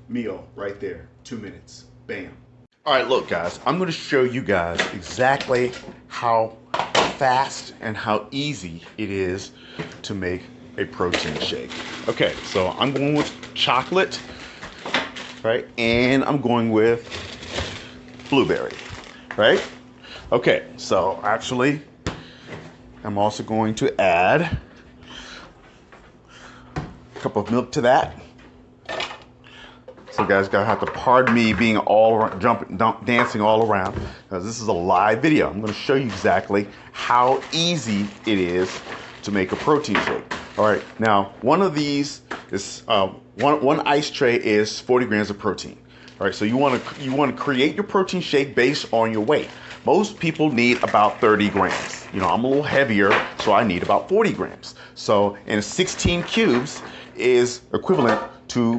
Meal right there, 2 minutes, bam. All right, look guys, I'm going to show you guys exactly how fast and how easy it is to make a protein shake. Okay, so I'm going with chocolate, right? And I'm going with blueberry, right? Okay, so actually, I'm also going to add a cup of milk to that. So you guys gotta have to pardon me being all around, dancing all around, because this is a live video. I'm gonna show you exactly how easy it is to make a protein shake. All right, now one of these is one ice tray is 40 grams of protein. All right, so you want to create your protein shake based on your weight. Most people need about 30 grams. You know, I'm a little heavier, so I need about 40 grams. So, and 16 cubes is equivalent to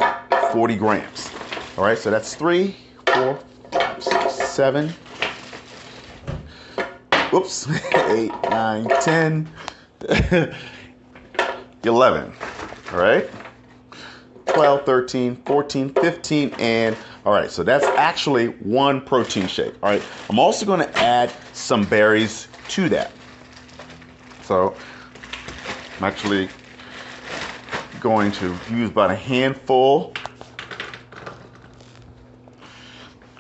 40 grams. All right, so that's 3, 4, 5, 6, 7, whoops, 8, 9, 10, 11, all right? 12, 13, 14, 15, and all right, so that's actually one protein shake. All right, I'm also going to add some berries to that. So I'm actually going to use about a handful.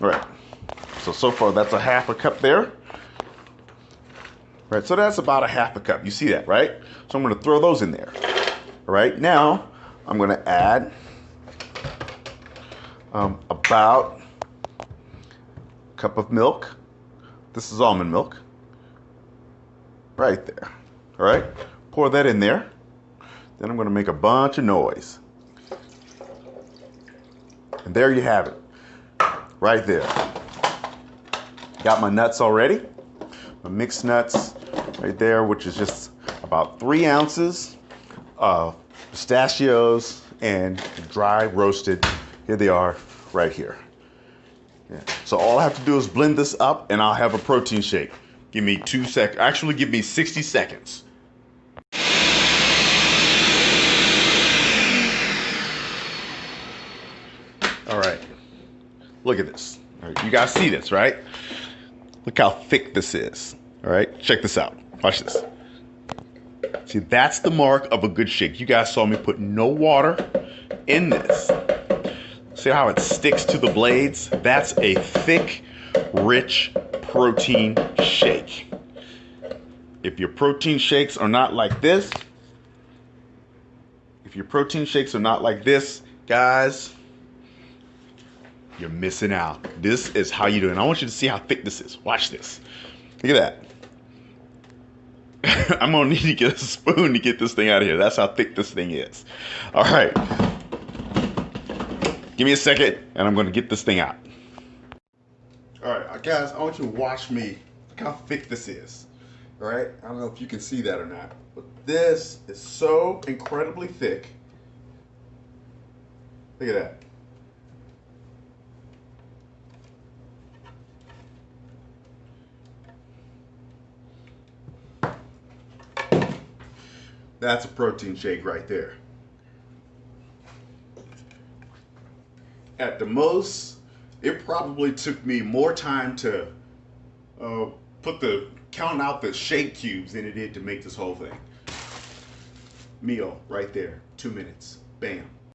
All right, so far that's a half a cup there. All right, so that's about a half a cup. You see that, right? So I'm going to throw those in there. All right, now I'm going to add about a cup of milk. This is almond milk. Right there. All right, pour that in there. Then I'm going to make a bunch of noise. And there you have it. Right there. Got my nuts already. My mixed nuts right there, which is just about 3 ounces of pistachios and dry roasted. Here they are right here. Yeah. So all I have to do is blend this up and I'll have a protein shake. Give me 2 seconds. Actually, give me 60 seconds. All right. Look at this. All right. You guys see this, right? Look how thick this is. All right. Check this out. Watch this. See, that's the mark of a good shake. You guys saw me put no water in this. See how it sticks to the blades? That's a thick, rich protein shake. If your protein shakes are not like this, guys, you're missing out. This is how you do it. And I want you to see how thick this is. Watch this. Look at that. I'm gonna need to get a spoon to get this thing out of here. That's how thick this thing is. All right. Give me a second and I'm gonna get this thing out. All right, guys, I want you to watch me. Look how thick this is. All right, I don't know if you can see that or not, but this is so incredibly thick. Look at that. That's a protein shake right there. At the most, it probably took me more time to count out the shake cubes than it did to make this whole thing. Meal right there, 2 minutes, bam.